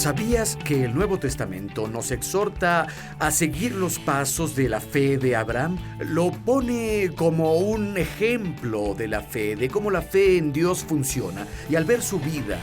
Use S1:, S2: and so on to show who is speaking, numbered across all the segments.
S1: ¿Sabías que el Nuevo Testamento nos exhorta a seguir los pasos de la fe de Abraham? Lo pone como un ejemplo de la fe, de cómo la fe en Dios funciona. Y al ver su vida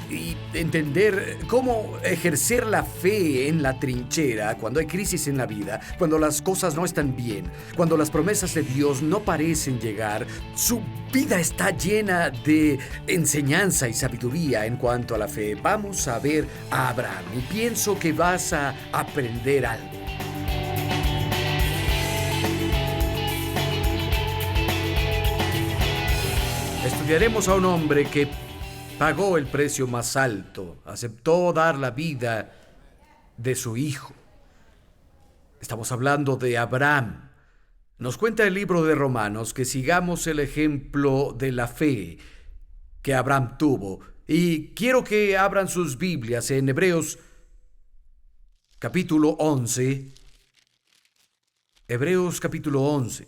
S1: y entender cómo ejercer la fe en la trinchera cuando hay crisis en la vida, cuando las cosas no están bien, cuando las promesas de Dios no parecen llegar, su vida está llena de enseñanza y sabiduría en cuanto a la fe. Vamos a ver a Abraham y pienso que vas a aprender algo. Estudiaremos a un hombre que pagó el precio más alto, aceptó dar la vida de su hijo. Estamos hablando de Abraham. Nos cuenta el libro de Romanos que sigamos el ejemplo de la fe que Abraham tuvo. Y quiero que abran sus Biblias en Hebreos capítulo 11. Hebreos capítulo 11.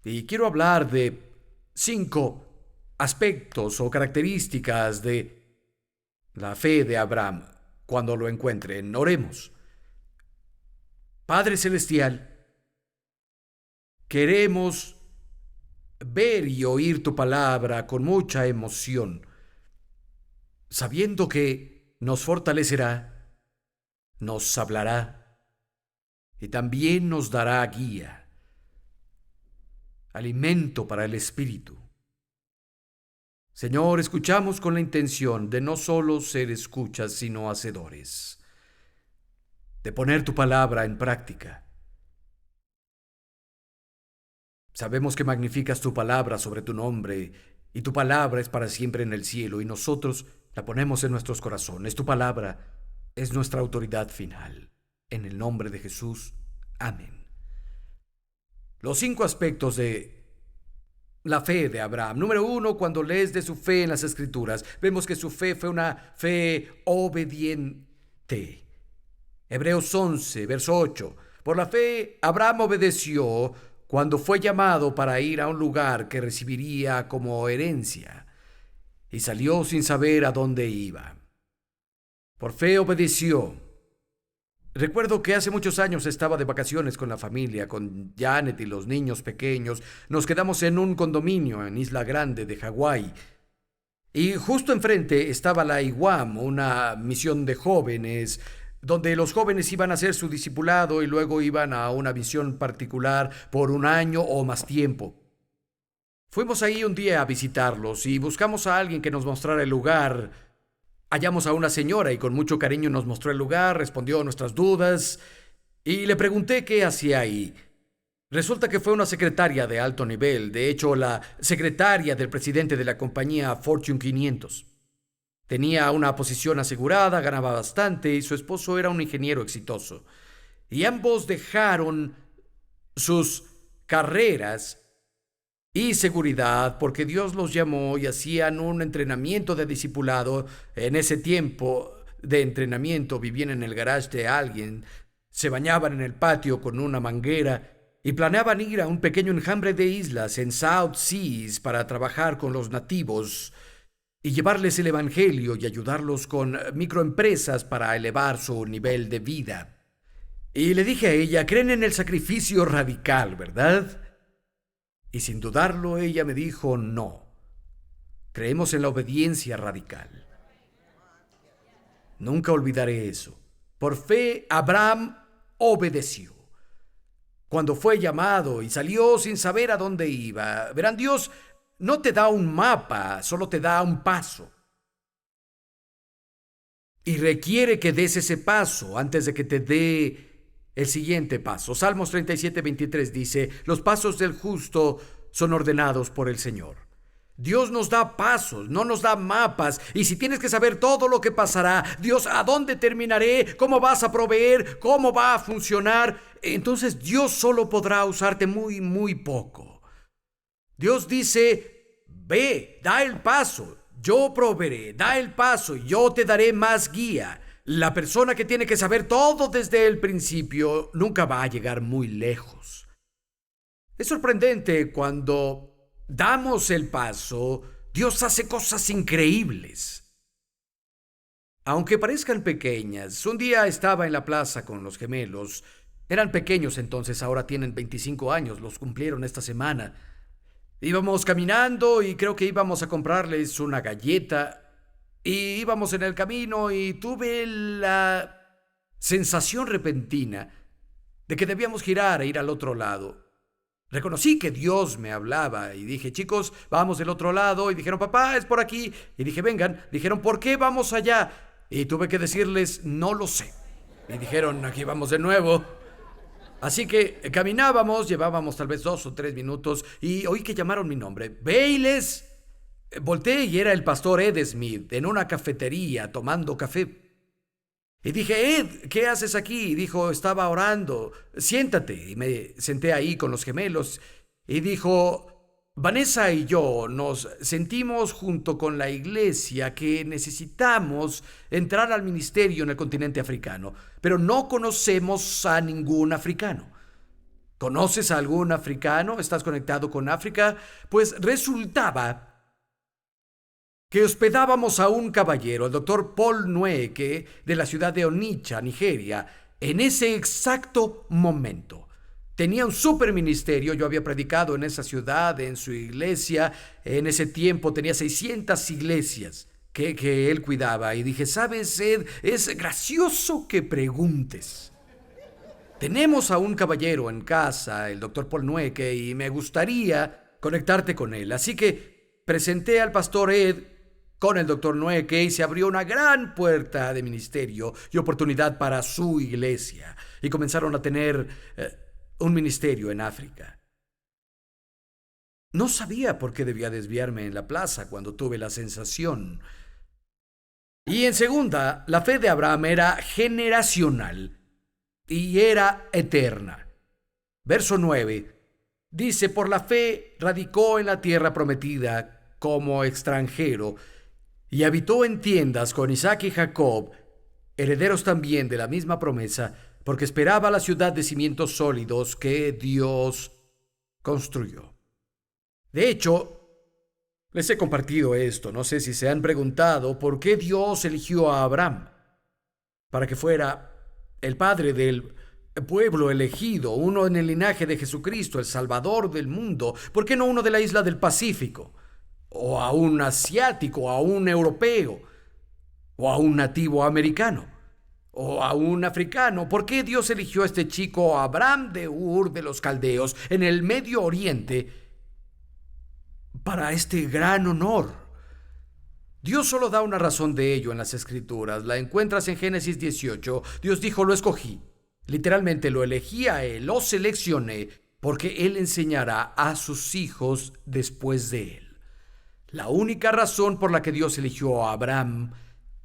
S1: Y quiero hablar de 5 aspectos o características de la fe de Abraham. Cuando lo encuentren, oremos. Padre Celestial, queremos ver y oír tu palabra con mucha emoción, sabiendo que nos fortalecerá, nos hablará y también nos dará guía, alimento para el espíritu. Señor, escuchamos con la intención de no solo ser escuchas, sino hacedores, de poner tu palabra en práctica. Sabemos que magnificas tu palabra sobre tu nombre, y tu palabra es para siempre en el cielo, y nosotros la ponemos en nuestros corazones. Tu palabra es nuestra autoridad final. En el nombre de Jesús. Amén. Los 5 aspectos de la fe de Abraham. Número 1, cuando lees de su fe en las Escrituras, vemos que su fe fue una fe obediente. Hebreos 11, verso 8. Por la fe, Abraham obedeció cuando fue llamado para ir a un lugar que recibiría como herencia, y salió sin saber a dónde iba. Por fe obedeció. Recuerdo que hace muchos años estaba de vacaciones con la familia, con Janet y los niños pequeños. Nos quedamos en un condominio en Isla Grande de Hawái. Y justo enfrente estaba la IWAM, una misión de jóvenes, donde los jóvenes iban a hacer su discipulado y luego iban a una misión particular por 1 año o más tiempo. Fuimos ahí un día a visitarlos y buscamos a alguien que nos mostrara el lugar. Hallamos a una señora y con mucho cariño nos mostró el lugar, respondió a nuestras dudas y le pregunté qué hacía ahí. Resulta que fue una secretaria de alto nivel, de hecho la secretaria del presidente de la compañía Fortune 500. Tenía una posición asegurada, ganaba bastante y su esposo era un ingeniero exitoso. Y ambos dejaron sus carreras y seguridad porque Dios los llamó y hacían un entrenamiento de discipulado. En ese tiempo de entrenamiento vivían en el garage de alguien, se bañaban en el patio con una manguera y planeaban ir a un pequeño enjambre de islas en South Seas para trabajar con los nativos y llevarles el evangelio y ayudarlos con microempresas para elevar su nivel de vida. Y le dije a ella, creen en el sacrificio radical, ¿verdad? Y sin dudarlo, ella me dijo, no, creemos en la obediencia radical. Nunca olvidaré eso. Por fe, Abraham obedeció. Cuando fue llamado y salió sin saber a dónde iba. Verán, Dios no te da un mapa, solo te da un paso. Y requiere que des ese paso antes de que te dé el siguiente paso. Salmos 37:23 dice, los pasos del justo son ordenados por el Señor. Dios nos da pasos, no nos da mapas. Y si tienes que saber todo lo que pasará, Dios, ¿a dónde terminaré? ¿Cómo vas a proveer? ¿Cómo va a funcionar? Entonces Dios solo podrá usarte muy, muy poco. Dios dice, ve, da el paso, yo proveeré, da el paso, yo te daré más guía. La persona que tiene que saber todo desde el principio nunca va a llegar muy lejos. Es sorprendente cuando damos el paso, Dios hace cosas increíbles. Aunque parezcan pequeñas, un día estaba en la plaza con los gemelos. Eran pequeños entonces, ahora tienen 25 años, los cumplieron esta semana. Íbamos caminando y creo que íbamos a comprarles una galleta. Y íbamos en el camino y tuve la sensación repentina de que debíamos girar e ir al otro lado. Reconocí que Dios me hablaba y dije, chicos, vamos del otro lado. Y dijeron, papá, es por aquí. Y dije, vengan. Dijeron, ¿por qué vamos allá? Y tuve que decirles, no lo sé. Y dijeron, aquí vamos de nuevo. Así que caminábamos, llevábamos tal vez 2 o 3 minutos y oí que llamaron mi nombre. ¡Bayless! Volteé y era el pastor Ed Smith en una cafetería tomando café. Y dije, Ed, ¿qué haces aquí? Y dijo, estaba orando. Siéntate. Y me senté ahí con los gemelos. Y dijo, Vanessa y yo nos sentimos junto con la iglesia que necesitamos entrar al ministerio en el continente africano, pero no conocemos a ningún africano. ¿Conoces a algún africano? ¿Estás conectado con África? Pues resultaba que hospedábamos a un caballero, el doctor Paul Nweke, de la ciudad de Onitsha, Nigeria, en ese exacto momento. Tenía un superministerio, yo había predicado en esa ciudad, en su iglesia, en ese tiempo tenía 600 iglesias que él cuidaba. Y dije, ¿sabes, Ed? Es gracioso que preguntes. Tenemos a un caballero en casa, el doctor Paul Nweke, y me gustaría conectarte con él. Así que presenté al pastor Ed con el doctor Nweke y se abrió una gran puerta de ministerio y oportunidad para su iglesia. Y comenzaron a tener un ministerio en África. No sabía por qué debía desviarme en la plaza cuando tuve la sensación. Y en segunda, la fe de Abraham era generacional y era eterna. Verso 9 dice, por la fe radicó en la tierra prometida como extranjero y habitó en tiendas con Isaac y Jacob, herederos también de la misma promesa, porque esperaba la ciudad de cimientos sólidos que Dios construyó. De hecho, les he compartido esto. No sé si se han preguntado por qué Dios eligió a Abraham para que fuera el padre del pueblo elegido, uno en el linaje de Jesucristo, el Salvador del mundo. ¿Por qué no uno de la isla del Pacífico? O a un asiático, o a un europeo, o a un nativo americano, o a un africano. ¿Por qué Dios eligió a este chico Abraham de Ur de los Caldeos en el Medio Oriente para este gran honor? Dios solo da una razón de ello en las Escrituras. La encuentras en Génesis 18. Dios dijo, lo escogí. Literalmente lo elegí a él, lo seleccioné, porque él enseñará a sus hijos después de él. La única razón por la que Dios eligió a Abraham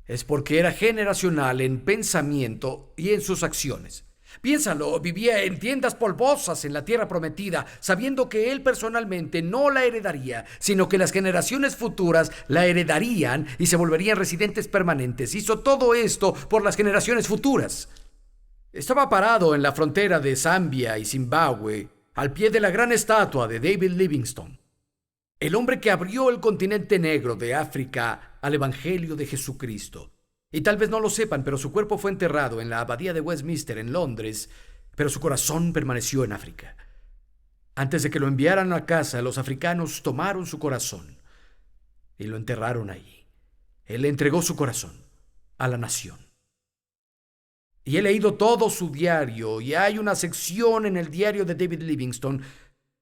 S1: es porque era generacional en pensamiento y en sus acciones. Piénsalo, vivía en tiendas polvosas en la tierra prometida, sabiendo que él personalmente no la heredaría, sino que las generaciones futuras la heredarían y se volverían residentes permanentes. Hizo todo esto por las generaciones futuras. Estaba parado en la frontera de Zambia y Zimbabue, al pie de la gran estatua de David Livingstone, el hombre que abrió el continente negro de África al Evangelio de Jesucristo. Y tal vez no lo sepan, pero su cuerpo fue enterrado en la abadía de Westminster en Londres, pero su corazón permaneció en África. Antes de que lo enviaran a casa, los africanos tomaron su corazón y lo enterraron allí. Él le entregó su corazón a la nación. Y he leído todo su diario, y hay una sección en el diario de David Livingstone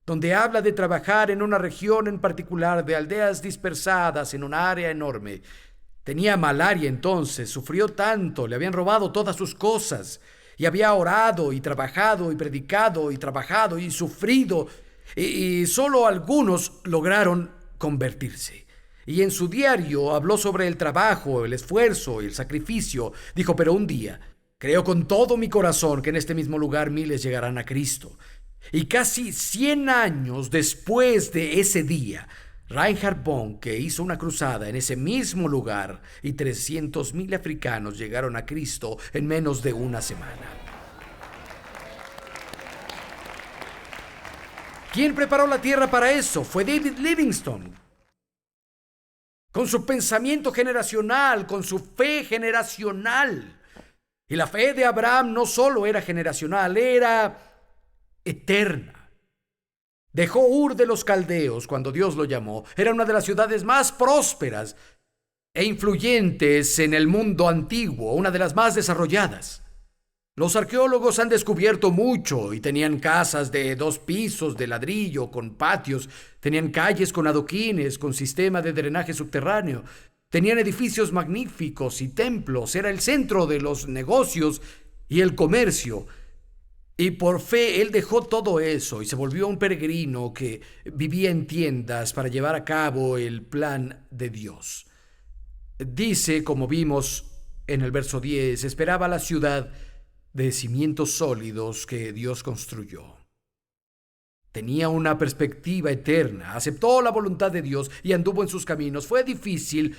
S1: donde habla de trabajar en una región en particular de aldeas dispersadas en un área enorme. Tenía malaria entonces, sufrió tanto, le habían robado todas sus cosas, y había orado y trabajado y predicado y trabajado y sufrido, y solo algunos lograron convertirse. Y en su diario habló sobre el trabajo, el esfuerzo y el sacrificio. Dijo, pero un día, creo con todo mi corazón que en este mismo lugar miles llegarán a Cristo. Y casi 100 años después de ese día, Reinhard Bonnke hizo una cruzada en ese mismo lugar y 300,000 africanos llegaron a Cristo en menos de una semana. ¿Quién preparó la tierra para eso? Fue David Livingstone. con su pensamiento generacional, con su fe generacional. Y la fe de Abraham no solo era generacional, era eterna. Dejó Ur de los Caldeos cuando Dios lo llamó. Era una de las ciudades más prósperas e influyentes en el mundo antiguo, una de las más desarrolladas. Los arqueólogos han descubierto mucho y tenían casas de 2 pisos de ladrillo con patios, tenían calles con adoquines, con sistema de drenaje subterráneo, tenían edificios magníficos y templos, era el centro de los negocios y el comercio. Y por fe él dejó todo eso y se volvió un peregrino que vivía en tiendas para llevar a cabo el plan de Dios. Dice, como vimos en el verso 10, esperaba la ciudad de cimientos sólidos que Dios construyó. Tenía una perspectiva eterna, aceptó la voluntad de Dios y anduvo en sus caminos. Fue difícil,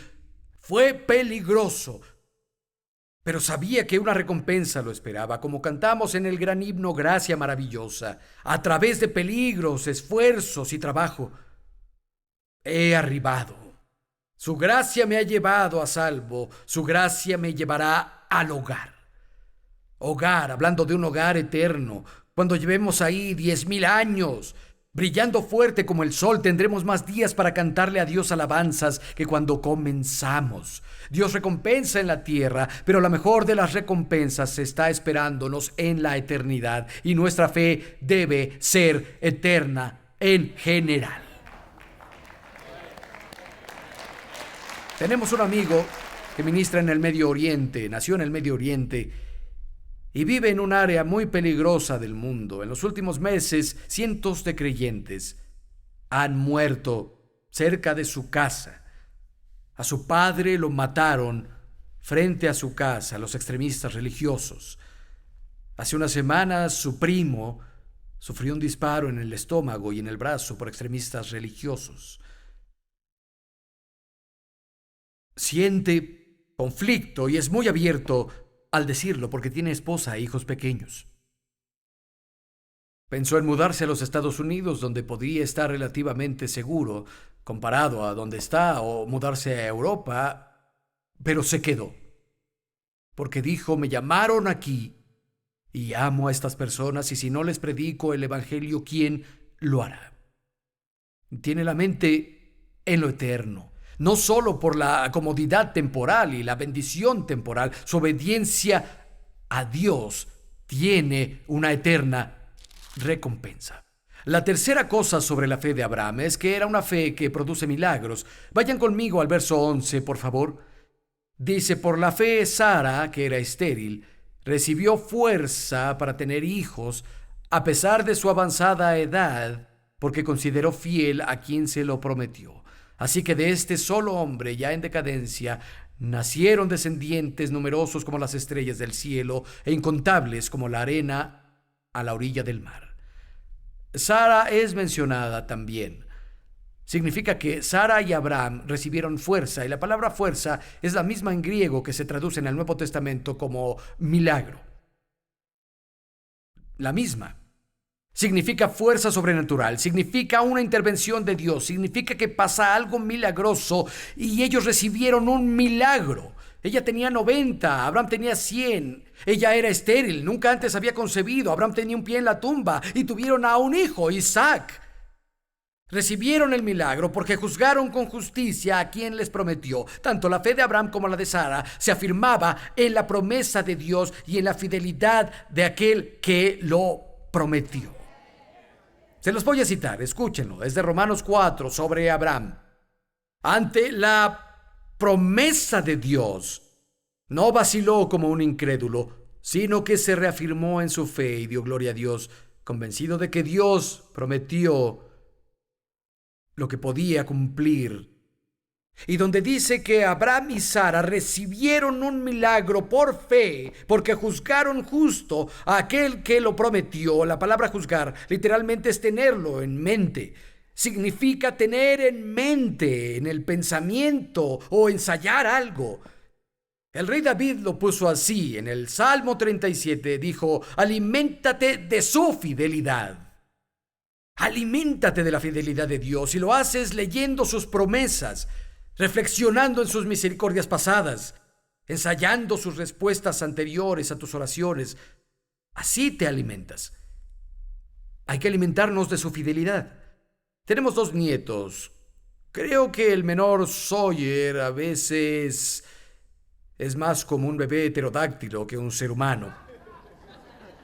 S1: fue peligroso, pero sabía que una recompensa lo esperaba, como cantamos en el gran himno Gracia Maravillosa. A través de peligros, esfuerzos y trabajo, he arribado. Su gracia me ha llevado a salvo, su gracia me llevará al hogar. Hogar, hablando de un hogar eterno. Cuando llevemos ahí 10,000 años, brillando fuerte como el sol, tendremos más días para cantarle a Dios alabanzas que cuando comenzamos. Dios recompensa en la tierra, pero la mejor de las recompensas está esperándonos en la eternidad, y nuestra fe debe ser eterna en general. Tenemos un amigo que ministra en el Medio Oriente, nació en el Medio Oriente, y vive en un área muy peligrosa del mundo. En los últimos meses, cientos de creyentes han muerto cerca de su casa. A su padre lo mataron frente a su casa, los extremistas religiosos. Hace unas semanas, su primo sufrió un disparo en el estómago y en el brazo por extremistas religiosos. Siente conflicto y es muy abierto al decirlo porque tiene esposa e hijos pequeños. Pensó en mudarse a los Estados Unidos, donde podría estar relativamente seguro comparado a donde está, o mudarse a Europa, pero se quedó. Porque dijo, me llamaron aquí y amo a estas personas, y si no les predico el evangelio, ¿quién lo hará? Tiene la mente en lo eterno. No solo por la comodidad temporal y la bendición temporal, su obediencia a Dios tiene una eterna recompensa. La tercera cosa sobre la fe de Abraham es que era una fe que produce milagros. Vayan conmigo al verso 11, por favor. Dice, por la fe Sara, que era estéril, recibió fuerza para tener hijos a pesar de su avanzada edad, porque consideró fiel a quien se lo prometió. Así que de este solo hombre, ya en decadencia, nacieron descendientes numerosos como las estrellas del cielo e incontables como la arena a la orilla del mar. Sara es mencionada también. Significa que Sara y Abraham recibieron fuerza, y la palabra fuerza es la misma en griego que se traduce en el Nuevo Testamento como milagro. La misma. Significa fuerza sobrenatural, significa una intervención de Dios, significa que pasa algo milagroso, y ellos recibieron un milagro. Ella tenía 90, Abraham tenía 100. Ella era estéril, nunca antes había concebido. Abraham tenía un pie en la tumba y tuvieron a un hijo, Isaac. Recibieron el milagro porque juzgaron con justicia a quien les prometió. Tanto la fe de Abraham como la de Sara se afirmaba en la promesa de Dios y en la fidelidad de aquel que lo prometió. Se los voy a citar, escúchenlo, es de Romanos 4 sobre Abraham. Ante la promesa de Dios, no vaciló como un incrédulo, sino que se reafirmó en su fe y dio gloria a Dios, convencido de que Dios prometió lo que podía cumplir. Y donde dice que Abraham y Sara recibieron un milagro por fe, porque juzgaron justo a aquel que lo prometió. La palabra juzgar literalmente es tenerlo en mente. Significa tener en mente, en el pensamiento, o ensayar algo. El rey David lo puso así en el Salmo 37, dijo, aliméntate de su fidelidad. Aliméntate de la fidelidad de Dios, y lo haces leyendo sus promesas. reflexionando en sus misericordias pasadas, ensayando sus respuestas anteriores a tus oraciones. Así te alimentas. Hay que alimentarnos de su fidelidad. Tenemos 2 nietos. Creo que el menor Sawyer a veces es más como un bebé pterodáctilo que un ser humano.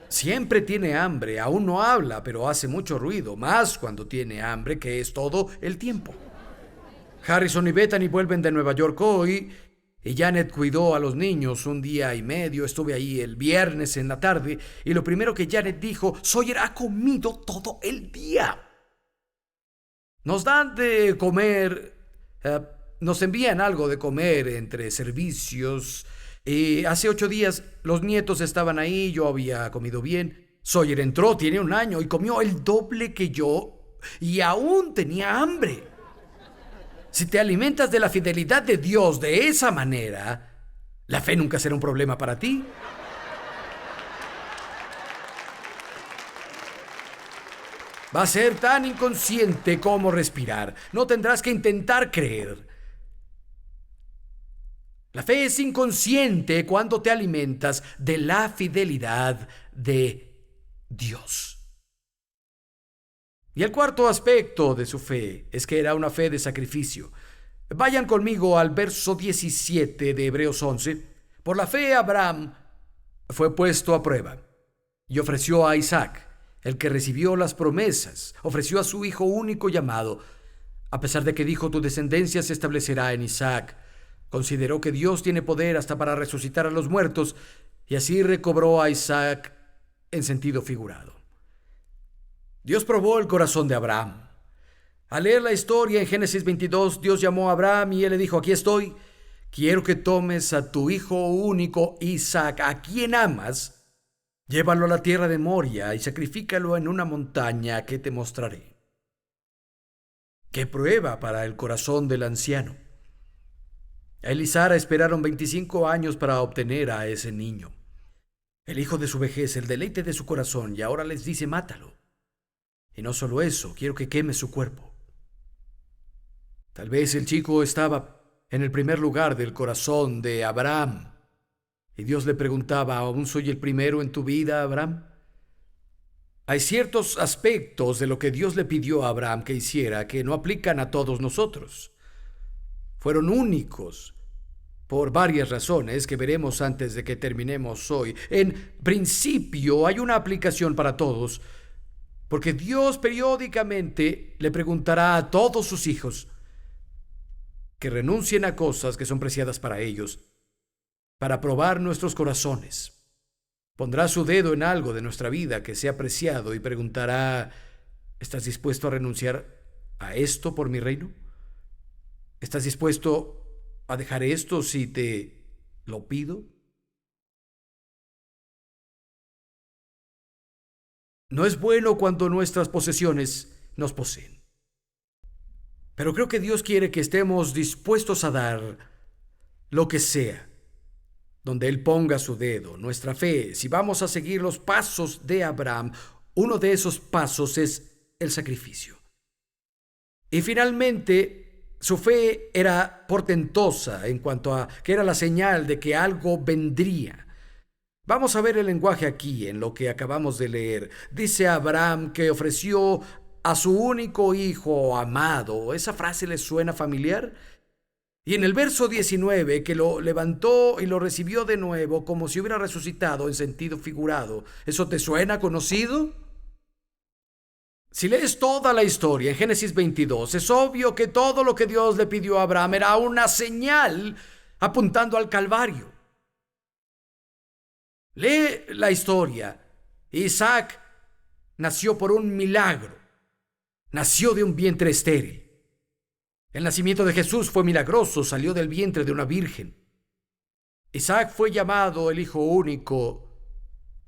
S1: Siempre tiene hambre, aún no habla, pero hace mucho ruido, más cuando tiene hambre, que es todo el tiempo. Harrison y Bethany vuelven de Nueva York hoy, y Janet cuidó a los niños 1 día y medio. Estuve ahí el viernes en la tarde, y lo primero que Janet dijo: Sawyer ha comido todo el día. Nos dan de comer, nos envían algo de comer entre servicios. Y hace 8 días los nietos estaban ahí, yo había comido bien. Sawyer entró, tiene 1 año, y comió el doble que yo, y aún tenía hambre. Si te alimentas de la fidelidad de Dios de esa manera, la fe nunca será un problema para ti. Va a ser tan inconsciente como respirar. No tendrás que intentar creer. La fe es inconsciente cuando te alimentas de la fidelidad de Dios. Y el cuarto aspecto de su fe es que era una fe de sacrificio. Vayan conmigo al verso 17 de Hebreos 11. Por la fe Abraham fue puesto a prueba y ofreció a Isaac, el que recibió las promesas, ofreció a su hijo único llamado. A pesar de que dijo: tu descendencia se establecerá en Isaac, consideró que Dios tiene poder hasta para resucitar a los muertos, y así recobró a Isaac en sentido figurado. Dios probó el corazón de Abraham. Al leer la historia en Génesis 22, Dios llamó a Abraham y él le dijo: aquí estoy, quiero que tomes a tu hijo único Isaac, a quien amas, llévalo a la tierra de Moria y sacrifícalo en una montaña que te mostraré. ¡Qué prueba para el corazón del anciano! Él y Sara esperaron 25 años para obtener a ese niño, el hijo de su vejez, el deleite de su corazón, y ahora les dice: mátalo. Y no solo eso, quiero que queme su cuerpo. Tal vez el chico estaba en el primer lugar del corazón de Abraham, y Dios le preguntaba: ¿aún soy el primero en tu vida, Abraham? Hay ciertos aspectos de lo que Dios le pidió a Abraham que hiciera que no aplican a todos nosotros. Fueron únicos por varias razones que veremos antes de que terminemos hoy. En principio, hay una aplicación para todos, porque Dios periódicamente le preguntará a todos sus hijos que renuncien a cosas que son preciadas para ellos, para probar nuestros corazones. Pondrá su dedo en algo de nuestra vida que sea preciado y preguntará: ¿estás dispuesto a renunciar a esto por mi reino? ¿Estás dispuesto a dejar esto si te lo pido? No es bueno cuando nuestras posesiones nos poseen. Pero creo que Dios quiere que estemos dispuestos a dar lo que sea, donde Él ponga su dedo. Nuestra fe, si vamos a seguir los pasos de Abraham, uno de esos pasos es el sacrificio. Y finalmente, su fe era portentosa en cuanto a que era la señal de que algo vendría. Vamos a ver el lenguaje aquí en lo que acabamos de leer. Dice Abraham que ofreció a su único hijo amado. ¿Esa frase les suena familiar? Y en el verso 19, que lo levantó y lo recibió de nuevo como si hubiera resucitado en sentido figurado. ¿Eso te suena conocido? Si lees toda la historia en Génesis 22, es obvio que todo lo que Dios le pidió a Abraham era una señal apuntando al Calvario. Lee la historia. Isaac nació por un milagro. Nació de un vientre estéril. El nacimiento de Jesús fue milagroso, salió del vientre de una virgen. Isaac fue llamado el hijo único,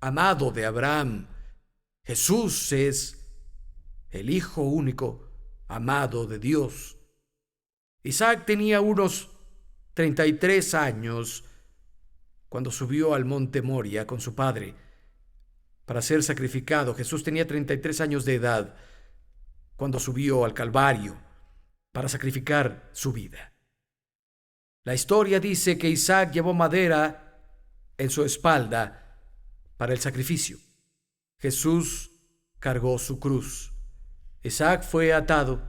S1: amado de Abraham. Jesús es el hijo único, amado de Dios. Isaac tenía unos 33 años cuando subió al monte Moria con su padre para ser sacrificado. Jesús tenía 33 años de edad cuando subió al Calvario para sacrificar su vida. La historia dice que Isaac llevó madera en su espalda para el sacrificio. Jesús cargó su cruz. Isaac fue atado.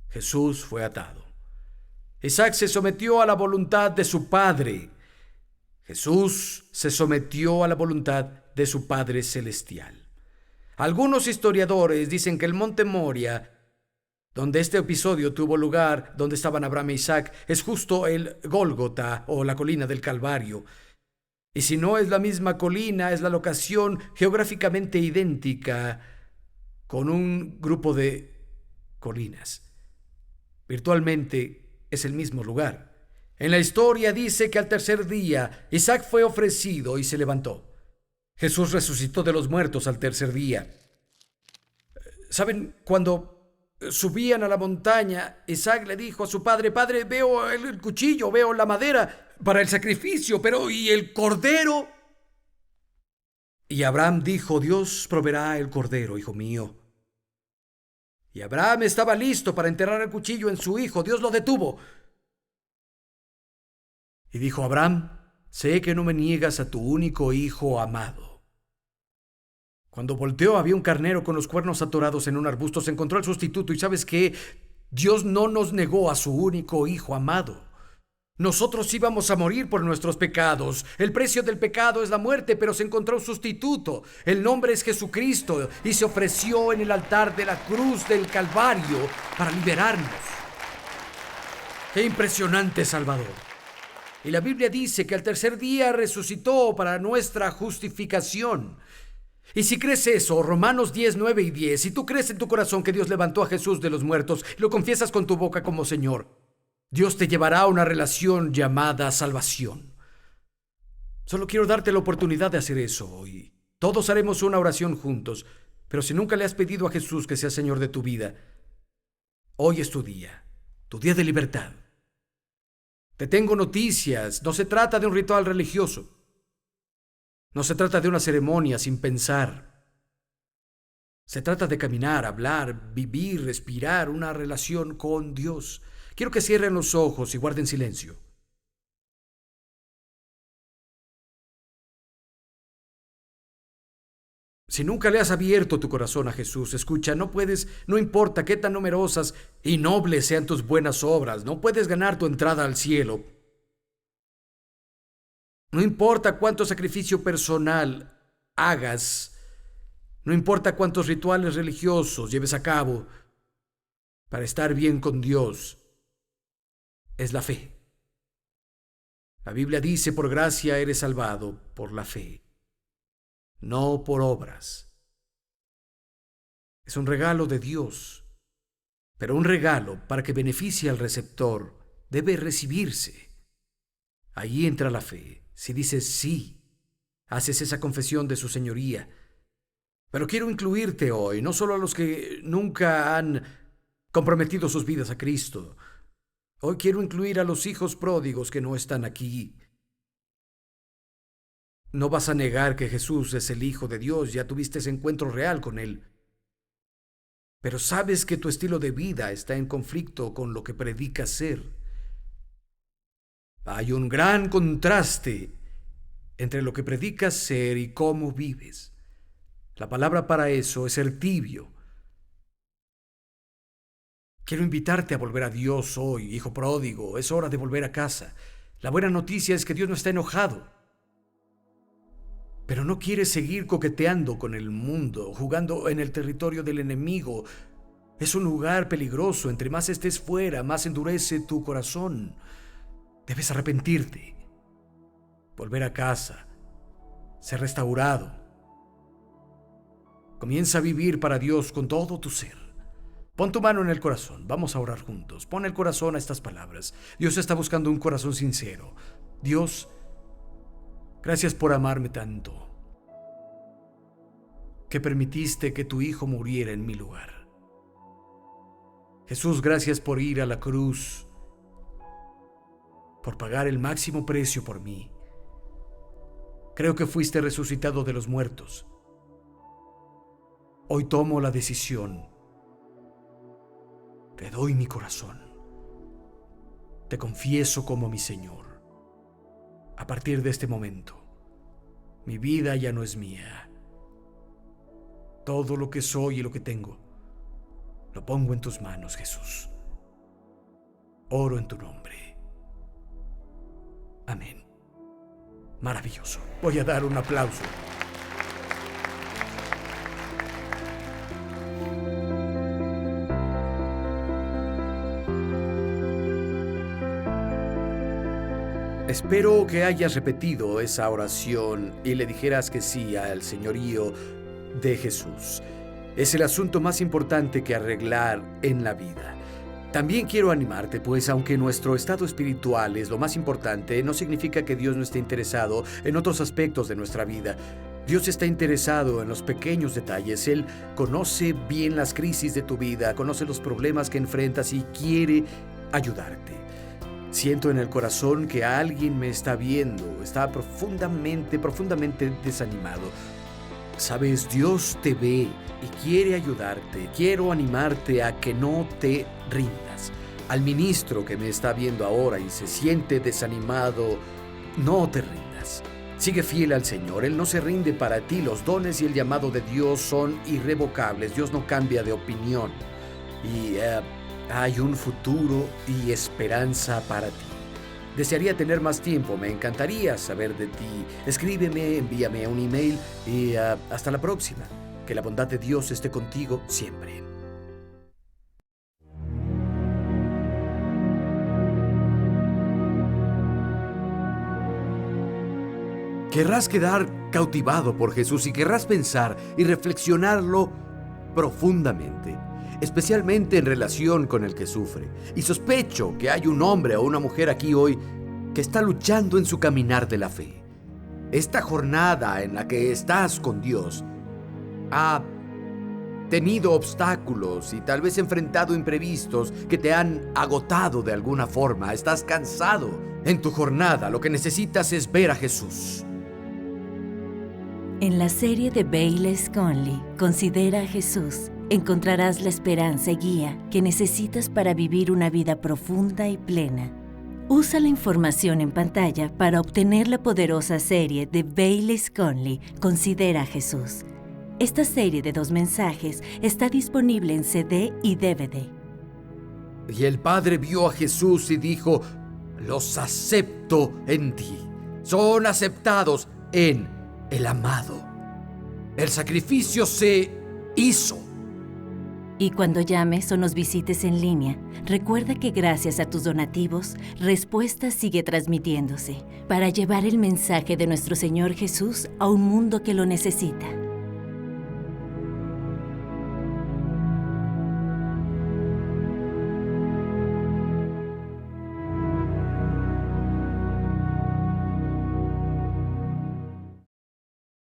S1: Jesús fue atado. Isaac se sometió a la voluntad de su padre. Jesús se sometió a la voluntad de su Padre Celestial. Algunos historiadores dicen que el monte Moria, donde este episodio tuvo lugar, donde estaban Abraham e Isaac, es justo el Gólgota o la colina del Calvario. Y si no es la misma colina, es la locación geográficamente idéntica con un grupo de colinas. Virtualmente es el mismo lugar. En la historia dice que al tercer día Isaac fue ofrecido y se levantó. Jesús resucitó de los muertos al tercer día. ¿Saben? Cuando subían a la montaña, Isaac le dijo a su padre: Padre, veo el cuchillo, veo la madera para el sacrificio, pero ¿y el cordero? Y Abraham dijo: Dios proveerá el cordero, hijo mío. Y Abraham estaba listo para enterrar el cuchillo en su hijo. Dios lo detuvo. Y dijo: Abraham, sé que no me niegas a tu único hijo amado. Cuando volteó, había un carnero con los cuernos atorados en un arbusto. Se encontró el sustituto. ¿Y sabes qué? Dios no nos negó a su único hijo amado. Nosotros íbamos a morir por nuestros pecados. El precio del pecado es la muerte, pero se encontró un sustituto. El nombre es Jesucristo y se ofreció en el altar de la cruz del Calvario para liberarnos. ¡Qué impresionante Salvador! Y la Biblia dice que al tercer día resucitó para nuestra justificación. Y si crees eso, Romanos 10, 9 y 10, si tú crees en tu corazón que Dios levantó a Jesús de los muertos y lo confiesas con tu boca como Señor, Dios te llevará a una relación llamada salvación. Solo quiero darte la oportunidad de hacer eso hoy. Todos haremos una oración juntos, pero si nunca le has pedido a Jesús que sea Señor de tu vida, hoy es tu día de libertad. Te tengo noticias. No se trata de un ritual religioso. No se trata de una ceremonia sin pensar. Se trata de caminar, hablar, vivir, respirar una relación con Dios. Quiero que cierren los ojos y guarden silencio. Si nunca le has abierto tu corazón a Jesús, escucha, no importa qué tan numerosas y nobles sean tus buenas obras, no puedes ganar tu entrada al cielo. No importa cuánto sacrificio personal hagas, no importa cuántos rituales religiosos lleves a cabo, para estar bien con Dios es la fe. La Biblia dice: por gracia eres salvado por la fe, no por obras. Es un regalo de Dios, pero un regalo para que beneficie al receptor debe recibirse. Ahí entra la fe. Si dices sí, haces esa confesión de su señoría. Pero quiero incluirte hoy, no solo a los que nunca han comprometido sus vidas a Cristo. Hoy quiero incluir a los hijos pródigos que no están aquí. No vas a negar que Jesús es el Hijo de Dios, ya tuviste ese encuentro real con Él. Pero sabes que tu estilo de vida está en conflicto con lo que predicas ser. Hay un gran contraste entre lo que predicas ser y cómo vives. La palabra para eso es ser tibio. Quiero invitarte a volver a Dios hoy, hijo pródigo. Es hora de volver a casa. La buena noticia es que Dios no está enojado, pero no quiere seguir coqueteando con el mundo, jugando en el territorio del enemigo. Es un lugar peligroso. Entre más estés fuera, más endurece tu corazón. Debes arrepentirte, volver a casa, ser restaurado. Comienza a vivir para Dios con todo tu ser. Pon tu mano en el corazón. Vamos a orar juntos. Pon el corazón a estas palabras. Dios está buscando un corazón sincero. Dios, gracias por amarme tanto, que permitiste que tu Hijo muriera en mi lugar. Jesús, gracias por ir a la cruz, por pagar el máximo precio por mí. Creo que fuiste resucitado de los muertos. Hoy tomo la decisión. Te doy mi corazón. Te confieso como mi Señor. A partir de este momento, mi vida ya no es mía. Todo lo que soy y lo que tengo, lo pongo en tus manos, Jesús. Oro en tu nombre. Amén. Maravilloso. Voy a dar un aplauso. Espero que hayas repetido esa oración y le dijeras que sí al señorío de Jesús. Es el asunto más importante que arreglar en la vida. También quiero animarte, pues aunque nuestro estado espiritual es lo más importante, no significa que Dios no esté interesado en otros aspectos de nuestra vida. Dios está interesado en los pequeños detalles. Él conoce bien las crisis de tu vida, conoce los problemas que enfrentas y quiere ayudarte. Siento en el corazón que alguien me está viendo, está profundamente desanimado. Sabes, Dios te ve y quiere ayudarte. Quiero animarte a que no te rindas. Al ministro que me está viendo ahora y se siente desanimado, no te rindas. Sigue fiel al Señor. Él no se rinde para ti. Los dones y el llamado de Dios son irrevocables. Dios no cambia de opinión. Y hay un futuro y esperanza para ti. Desearía tener más tiempo, me encantaría saber de ti. Escríbeme, envíame un email y hasta la próxima. Que la bondad de Dios esté contigo siempre. Querrás quedar cautivado por Jesús y querrás pensar y reflexionarlo profundamente, especialmente en relación con el que sufre. Y sospecho que hay un hombre o una mujer aquí hoy que está luchando en su caminar de la fe. Esta jornada en la que estás con Dios ha tenido obstáculos y tal vez enfrentado imprevistos que te han agotado de alguna forma. Estás cansado en tu jornada. Lo que necesitas es ver a Jesús.
S2: En la serie de Bayless Conley, Considera a Jesús, encontrarás la esperanza y guía que necesitas para vivir una vida profunda y plena. Usa la información en pantalla para obtener la poderosa serie de Bayless Conley, Considera a Jesús. Esta serie de 2 mensajes está disponible en CD y DVD.
S1: Y el Padre vio a Jesús y dijo: los acepto en ti. Son aceptados en el amado. El sacrificio se hizo.
S2: Y cuando llames o nos visites en línea, recuerda que gracias a tus donativos, Respuesta sigue transmitiéndose para llevar el mensaje de nuestro Señor Jesús a un mundo que lo necesita.